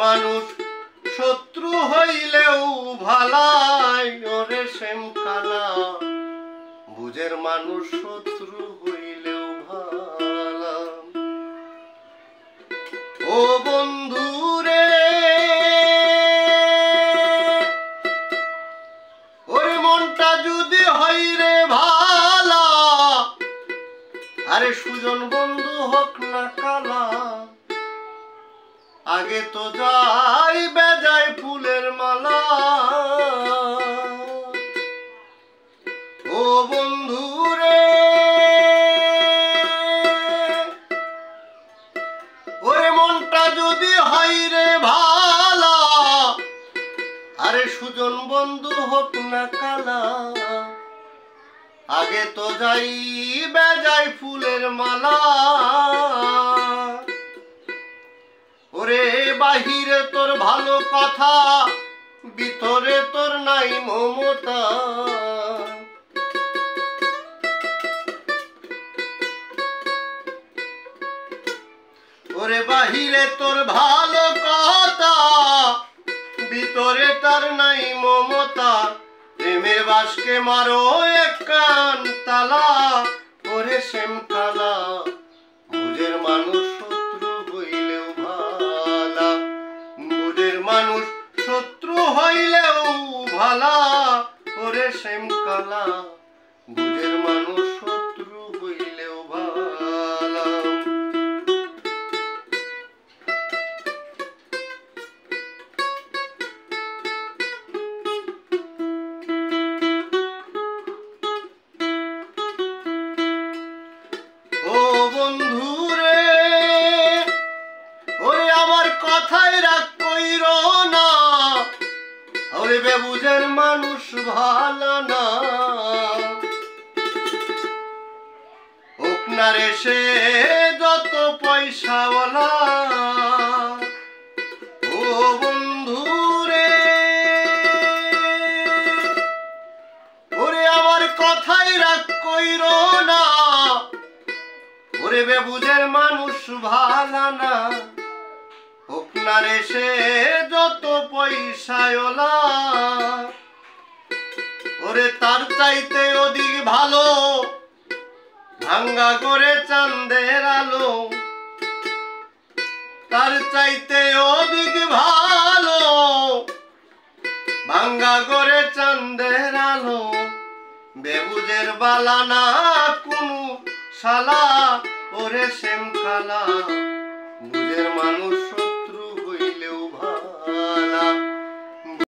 মানুষ শত্রু হইলেও ভালাই ওরে শ্যামকালা বুঝের মানুষ শত্রু হইলেও ভালা। ও বন্ধু রে ওরে মনটা যদি হয় রে ভালা আরে সুজন বন্ধু হোক না কালা আগে তো যাই বেজায় ফুলের মালা। ও বন্ধু রে ওরে মনটা যদি হয় রে ভালা আরে সুজন বন্ধু হোক না কালা আগে তো যাই বেজায় ফুলের মালা। ওরে বাহিরে তোর ভালো কথা ভিতরে তোর নাই মমতা ওরে বাহিরে তোর ভালো কথা ভিতরে তার নাই মমতা প্রেমের বাসকে মারো এক কান তালা ওরে শ্যামকালা বুঝের মানুষ শত্রু হইলেও ভালা বুঝের মানুষ শত্রু হইলেও ভালা ওরে শ্যামকালা বুঝের মানুষ শত্রু হইলেও ভালা। ও বন্ধু রে ওরে আমার কথায় রাগ কইরো না ওরে বেবুঝের মানুষ ভালো না হোক না রে সে যত পয়সাওয়ালা। ও বন্ধু রে ওরে আমার কথায় রাগ কইরো না ওরে বেবুঝের মানুষ ভালো না হোক না রে সে যত পয়সাওয়ালা ওরে তার চাইতে অধিক ভালো ভাঙ্গা করে চাঁদের আলো তার চাইতে অধিক ভালো ভাঙ্গা করে চাঁদের আলো বেবুঝের বালা না কোনো শালা ওরে শ্যামকালা বুঝের মানুষ